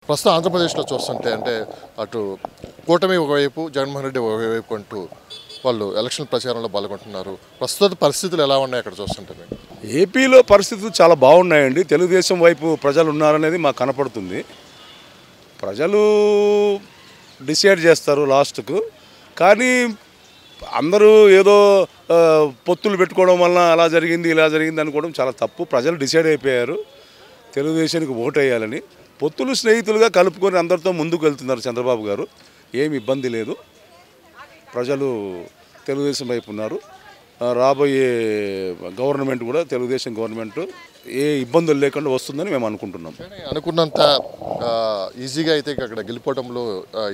ప్రస్తుతం ఆంధ్రప్రదేశ్లో చూస్తుంటే అంటే అటు కూటమి ఒకవైపు జగన్మోహన్ రెడ్డి ఒకవైపు అంటూ వాళ్ళు ఎలక్షన్ ప్రచారంలో పాల్గొంటున్నారు. ప్రస్తుత పరిస్థితులు ఎలా ఉన్నాయి అక్కడ చూస్తుంటే మీరు? ఏపీలో పరిస్థితులు చాలా బాగున్నాయండి. తెలుగుదేశం వైపు ప్రజలు ఉన్నారనేది మాకు కనపడుతుంది. ప్రజలు డిసైడ్ చేస్తారు లాస్ట్కు. కానీ అందరూ ఏదో పొత్తులు పెట్టుకోవడం వల్ల అలా జరిగింది ఇలా జరిగింది అనుకోవడం చాలా తప్పు. ప్రజలు డిసైడ్ అయిపోయారు తెలుగుదేశానికి ఓటు వేయాలని. పొత్తులు స్నేహితులుగా కలుపుకొని అందరితో ముందుకు వెళ్తున్నారు చంద్రబాబు గారు. ఏమి ఇబ్బంది లేదు. ప్రజలు తెలుగుదేశం వైపు ఉన్నారు. రాబోయే గవర్నమెంట్ కూడా తెలుగుదేశం గవర్నమెంట్ ఏ ఇబ్బందులు లేకుండా వస్తుందని మేము అనుకుంటున్నాం. అనుకున్నంత ఈజీగా అయితే అక్కడ గెలిపోవడంలో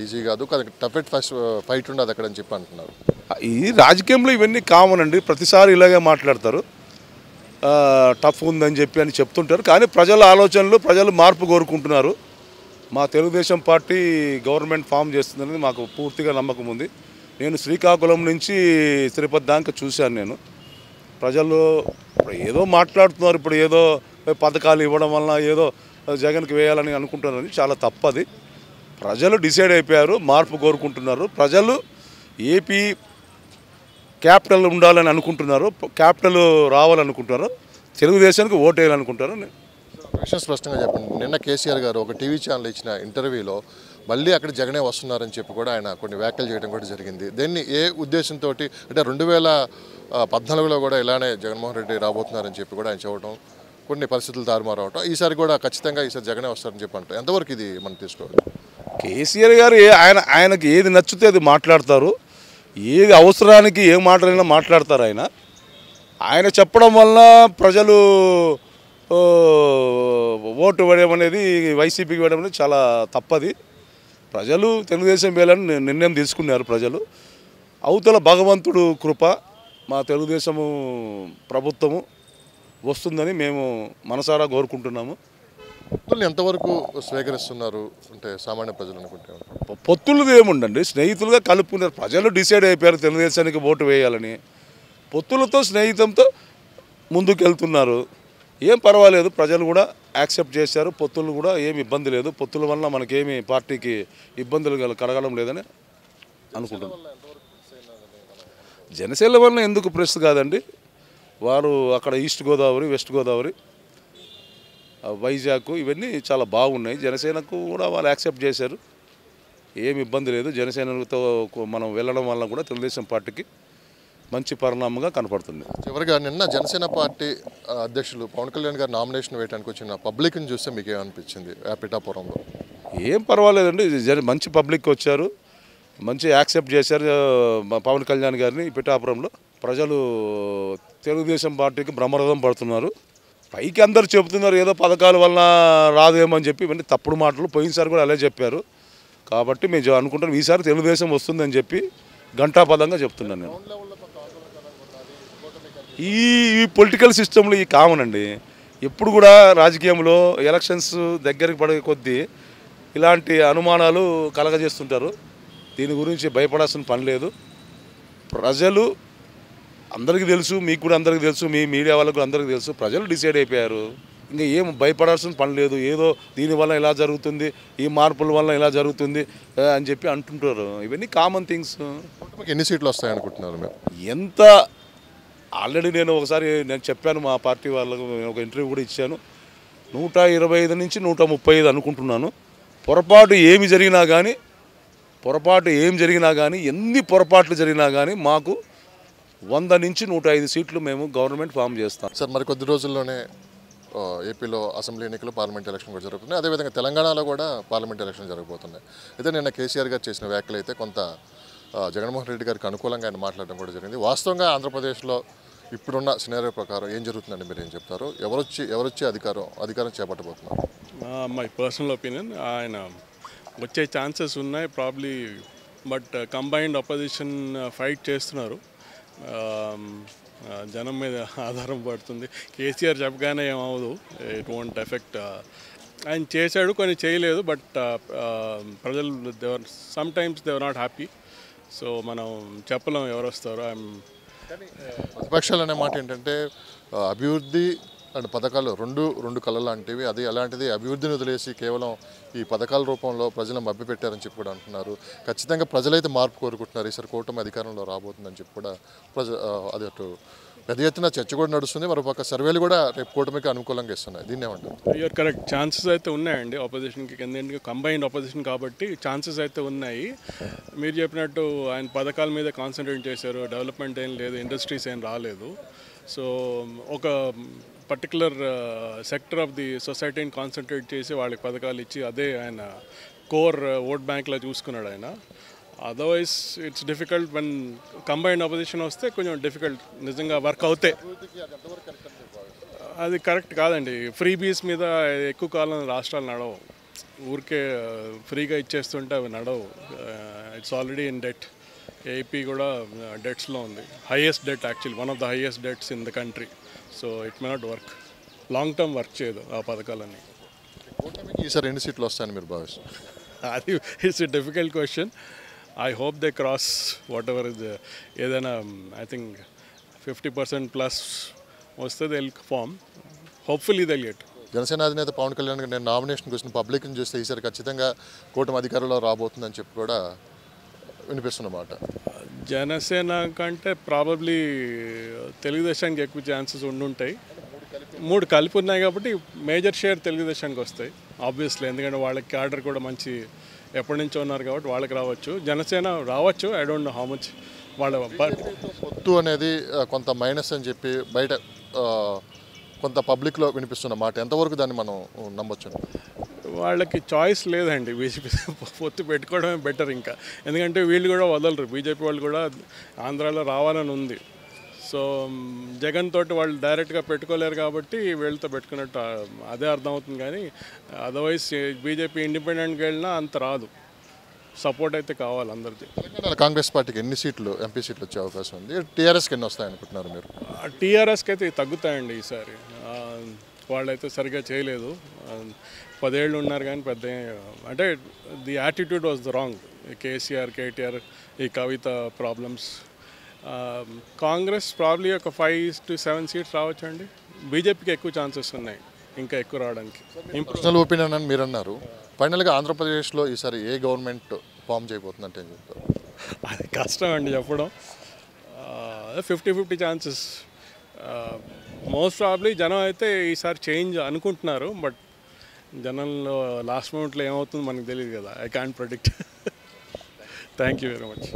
ఈజీ కాదు, టఫ్ అండ్ ఫైట్ ఉండదు అక్కడ అని చెప్పి అంటున్నారు. ఈ రాజకీయంలో ఇవన్నీ కామన్ అండి. ప్రతిసారి ఇలాగే మాట్లాడతారు, టఫ్ ఉందని చెప్పి అని చెప్తుంటారు. కానీ ప్రజల ఆలోచనలు, ప్రజలు మార్పు కోరుకుంటున్నారు. మా తెలుగుదేశం పార్టీ గవర్నమెంట్ ఫామ్ చేస్తుందనేది మాకు పూర్తిగా నమ్మకం ఉంది. నేను శ్రీకాకుళం నుంచి తిరుపతి దాకా చూశాను. నేను ప్రజలు ఇప్పుడు ఏదో మాట్లాడుతున్నారు, ఇప్పుడు ఏదో పథకాలు ఇవ్వడం వలన ఏదో జగన్కి వేయాలని అనుకుంటున్నారు. చాలా తప్పది. ప్రజలు డిసైడ్ అయిపోయారు, మార్పు కోరుకుంటున్నారు. ప్రజలు ఏపీ క్యాపిటల్ ఉండాలని అనుకుంటున్నారు, క్యాపిటల్ రావాలనుకుంటున్నారు, తెలుగుదేశానికి ఓటు వేయాలనుకుంటారు. విషయం స్పష్టంగా చెప్పండి. నిన్న కేసీఆర్ గారు ఒక టీవీ ఛానల్ ఇచ్చిన ఇంటర్వ్యూలో మళ్ళీ అక్కడ జగనే వస్తున్నారని చెప్పి కూడా ఆయన కొన్ని వ్యాఖ్యలు చేయడం కూడా జరిగింది. దీన్ని ఏ ఉద్దేశంతో అంటే 2014లో కూడా ఇలానే జగన్మోహన్ రెడ్డి రాబోతున్నారని చెప్పి కూడా ఆయన చెప్పడం, కొన్ని పరిస్థితులు తారుమారవటం, ఈసారి కూడా ఖచ్చితంగా ఈసారి జగనే వస్తారని చెప్పి అంటారు. ఎంతవరకు ఇది మనం తీసుకోవాలి? కేసీఆర్ గారు ఆయనకి ఏది నచ్చితే అది మాట్లాడతారు. ఏది అవసరానికి ఏ మాటలైనా మాట్లాడతారు. ఆయన చెప్పడం వల్ల ప్రజలు ఓటు వేయడం అనేది, వైసీపీకి వేయడం అనేది చాలా తప్పది. ప్రజలు తెలుగుదేశం వేయాలని నిర్ణయం తీసుకున్నారు. ప్రజలు అవతల భగవంతుడు కృప మా తెలుగుదేశము ప్రభుత్వము వస్తుందని మేము మనసారా కోరుకుంటున్నాము. పొత్తుల్ని ఎంతవరకు స్వీకరిస్తున్నారు అంటే సామాన్య ప్రజలు అనుకుంటే? పొత్తులది ఏముండండి, స్నేహితులుగా కలుపుకున్నారు. ప్రజలు డిసైడ్ అయిపోయారు తెలుగుదేశానికి ఓటు వేయాలని. పొత్తులతో స్నేహితంతో ముందుకు వెళ్తున్నారు. ఏం పర్వాలేదు, ప్రజలు కూడా యాక్సెప్ట్ చేశారు. పొత్తులు కూడా ఏమి ఇబ్బంది లేదు. పొత్తుల వల్ల మనకేమి పార్టీకి ఇబ్బందులు కలగడం లేదని అనుకుంటున్నాం. జనసేన వల్ల ఎందుకు ప్రెస్ కాదండి, వారు అక్కడ ఈస్ట్ గోదావరి, వెస్ట్ గోదావరి, వైజాగ్ ఇవన్నీ చాలా బాగున్నాయి. జనసేనకు కూడా వాళ్ళు యాక్సెప్ట్ చేశారు. ఏమి ఇబ్బంది లేదు. జనసేనతో మనం వెళ్ళడం వల్ల కూడా తెలుగుదేశం పార్టీకి మంచి పరిణామంగా కనపడుతుంది. చివరిగా నిన్న జనసేన పార్టీ అధ్యక్షులు పవన్ కళ్యాణ్ గారు నామినేషన్ వేయడానికి వచ్చిన పబ్లిక్ని చూస్తే మీకు ఏమనిపించింది? పిఠాపురంలో ఏం పర్వాలేదండి, మంచి పబ్లిక్ వచ్చారు, మంచి యాక్సెప్ట్ చేశారు పవన్ కళ్యాణ్ గారిని. పిఠాపురంలో ప్రజలు తెలుగుదేశం పార్టీకి బ్రహ్మరథం పడుతున్నారు. పైకి అందరు చెబుతున్నారు ఏదో పథకాల వల్ల రాదేమని చెప్పి, ఇవన్నీ తప్పుడు మాటలు. పోయినసారి కూడా అలాగే చెప్పారు. కాబట్టి మేము అనుకుంటాం ఈసారి తెలుగుదేశం వస్తుందని చెప్పి ఘంటాపదంగా చెప్తున్నాను నేను. ఈ పొలిటికల్ సిస్టంలో ఈ కామన్ అండి. ఎప్పుడు కూడా రాజకీయంలో ఎలక్షన్స్ దగ్గరికి పడే కొద్దీ ఇలాంటి అనుమానాలు కలగజేస్తుంటారు. దీని గురించి భయపడాల్సిన పని లేదు. ప్రజలు అందరికీ తెలుసు, మీకు కూడా అందరికీ తెలుసు, మీ మీడియా వాళ్ళకు అందరికీ తెలుసు. ప్రజలు డిసైడ్ అయిపోయారు. ఇంకా ఏం భయపడాల్సిన పని లేదు. ఏదో దీనివల్ల ఇలా జరుగుతుంది, ఈ మార్పుల వల్ల ఇలా జరుగుతుంది అని చెప్పి అంటుంటారు. ఇవన్నీ కామన్ థింగ్స్. ఎన్ని సీట్లు వస్తాయనుకుంటున్నారు మీరు? ఎంత ఆల్రెడీ నేను చెప్పాను మా పార్టీ వాళ్ళకు, నేను ఒక ఇంటర్వ్యూ కూడా ఇచ్చాను. 125 నుంచి 135 అనుకుంటున్నాను. పొరపాటు ఏమి జరిగినా కానీ ఎన్ని పొరపాట్లు జరిగినా కానీ మాకు 100 నుంచి 105 సీట్లు మేము గవర్నమెంట్ ఫామ్ చేస్తాం. సార్, మరి కొద్ది రోజుల్లోనే ఏపీలో అసెంబ్లీ ఎన్నికలు, పార్లమెంట్ ఎలక్షన్ కూడా జరుగుతున్నాయి. అదేవిధంగా తెలంగాణలో కూడా పార్లమెంట్ ఎలక్షన్ జరగబోతున్నాయి. అయితే నిన్న కేసీఆర్ గారు చేసిన వ్యాఖ్యలు అయితే కొంత జగన్మోహన్ రెడ్డి గారికి అనుకూలంగా ఆయన మాట్లాడడం కూడా జరిగింది. వాస్తవంగా ఆంధ్రప్రదేశ్లో ఇప్పుడున్న సినారియో ప్రకారం ఏం జరుగుతుందండి? మీరు ఏం చెప్తారు? ఎవరొచ్చి అధికారం చేపట్టబోతున్నారు? మై పర్సనల్ ఒపీనియన్, ఆయన వచ్చే ఛాన్సెస్ ఉన్నాయి probably. But combined opposition fight చేస్తున్నారు. జనం మీద ఆధారం పడుతుంది. కేసీఆర్ చెప్పగానే ఏమవదు, ఇట్ వోంట్ ఎఫెక్ట్. ఆయన చేశాడు, కొన్ని చేయలేదు. బట్ ప్రజలు sometimes they are not happy. So మనం చెప్పలేం ఎవరు వస్తారో. ప్రతిపక్షాలు అనే మాట ఏంటంటే అభివృద్ధి అండ్ పథకాలు రెండు కళ లాంటివి. అది అలాంటిది అభివృద్ధిని వదిలేసి కేవలం ఈ పథకాల రూపంలో ప్రజలను మభ్యపెట్టారని చెప్పి కూడా అంటున్నారు. ఖచ్చితంగా ప్రజలైతే మార్పు కోరుకుంటున్నారు. ఈసారి కూటమి అధికారంలో రాబోతుందని చెప్పి కూడా అది అటు పెద్ద ఎత్తున చర్చ కూడా నడుస్తుంది. మరోపక్క సర్వేలు కూడా రేపు కూటమికి అనుకూలంగా ఇస్తున్నాయి. దీన్ని ఏమంటారు? You're correct. ఛాన్సెస్ అయితే ఉన్నాయండి ఆపోజిషన్కి, ఎందుకంటే కంబైన్డ్ ఆపోజిషన్ కాబట్టి ఛాన్సెస్ అయితే ఉన్నాయి. మీరు చెప్పినట్టు ఆయన పథకాల మీద కాన్సన్ట్రేట్ చేశారు, డెవలప్మెంట్ ఏం లేదు, ఇండస్ట్రీస్ ఏం రాలేదు. సో ఒక పర్టికులర్ సెక్టర్ ఆఫ్ ది సొసైటీని కాన్సన్ట్రేట్ చేసి వాళ్ళకి పథకాలు ఇచ్చి అదే ఆయన కోర్ ఓట్ బ్యాంక్లో చూసుకున్నాడు ఆయన. Otherwise it's difficult. One combined opposition వస్తే కొంచెం డిఫికల్ట్ నిజంగా వర్క్ అవుతే. అది కరెక్ట్ కాదండి. ఫ్రీ బీస్ మీద ఎక్కువ కాలం రాష్ట్రాలు నడవు. ఊరికే ఫ్రీగా ఇచ్చేస్తుంటే అవి నడవు. It's already in debt. AP కూడా డెట్స్లో ఉంది. Highest debt actually, one of the highest debts in the country. So it may not work. Long term work చేయదు ఆ పథకాలన్నీ. ఈసారి ఎన్ని సీట్లు వస్తాయని మీరు భావిస్తారు? అది it's a difficult question. I hope they cross whatever is ఏదైనా ఐ థింక్ 50% ప్లస్ వస్తే they will form. Hopefully they get. Janasena అధినేత పవన్ కళ్యాణ్ గారు నేను నామినేషన్ కోసం పబ్లిక్ని చూస్తే ఈసారి ఖచ్చితంగా కూటమి అధికారంలో రాబోతుందని చెప్పి కూడా వినిపిస్తున్నమాట. జనసేన కంటే ప్రాబబ్లీ తెలుగుదేశానికి ఎక్కువ ఛాన్సెస్ ఉండుంటాయి. 3 కలిపి ఉన్నాయి కాబట్టి మేజర్ షేర్ తెలుగుదేశానికి వస్తాయి ఆబ్వియస్లీ. ఎందుకంటే వాళ్ళకి క్యాడర్ కూడా మంచి ఎప్పటి నుంచో ఉన్నారు కాబట్టి వాళ్ళకి రావచ్చు. జనసేన రావచ్చు. I don't know how much వాళ్ళ పొత్తు అనేది కొంత మైనస్ అని చెప్పి బయట కొంత పబ్లిక్లో వినిపిస్తున్న మాట, ఎంతవరకు దాన్ని మనం నమ్మొచ్చు? వాళ్ళకి చాయిస్ లేదండి. బీజేపీ పొత్తు పెట్టుకోవడమే బెటర్ ఇంకా. ఎందుకంటే వీళ్ళు కూడా వదలరు. బీజేపీ వాళ్ళు కూడా ఆంధ్రాలో రావాలని ఉంది. సో జగన్ తోటి వాళ్ళు డైరెక్ట్గా పెట్టుకోలేరు కాబట్టి వీళ్ళతో పెట్టుకున్నట్టు అదే అర్థమవుతుంది. కానీ అదర్వైజ్ బీజేపీ ఇండిపెండెంట్గా వెళ్ళినా అంత రాదు. సపోర్ట్ అయితే కావాలి అందరిది. తెలంగాణ కాంగ్రెస్ పార్టీకి ఎన్ని సీట్లు, ఎంపీ సీట్లు వచ్చే అవకాశం ఉంది? టీఆర్ఎస్కి ఎన్ని వస్తాయనుకుంటున్నారు మీరు? టీఆర్ఎస్కి అయితే తగ్గుతాయండి ఈసారి. వాళ్ళైతే సరిగ్గా చేయలేదు. 10 ఏళ్ళు ఉన్నారు కానీ పెద్ద అంటే the attitude was the wrong. KCR, KTR, ఈ కవిత ప్రాబ్లమ్స్. కాంగ్రెస్ ప్రాబ్లీ ఒక 5 to 7 సీట్స్ రావచ్చు అండి. బీజేపీకి ఎక్కువ ఛాన్సెస్ ఉన్నాయి ఇంకా ఎక్కువ రావడానికి. పర్సనల్ ఒపీనియన్ అని మీరు అన్నారు. ఫైనల్గా ఆంధ్రప్రదేశ్లో ఈసారి ఏ గవర్నమెంట్ ఫామ్ చేయబోతుందంటే ఏం చెప్తారు? అది కష్టం అండి చెప్పడం. 50-50 ఛాన్సెస్. మోస్ట్ ప్రాబ్లీ జనం అయితే ఈసారి చేంజ్ అనుకుంటున్నారు. బట్ జనంలో లాస్ట్ మూమెంట్లో ఏమవుతుందో మనకు తెలియదు కదా. I can't predict. Thank you very much.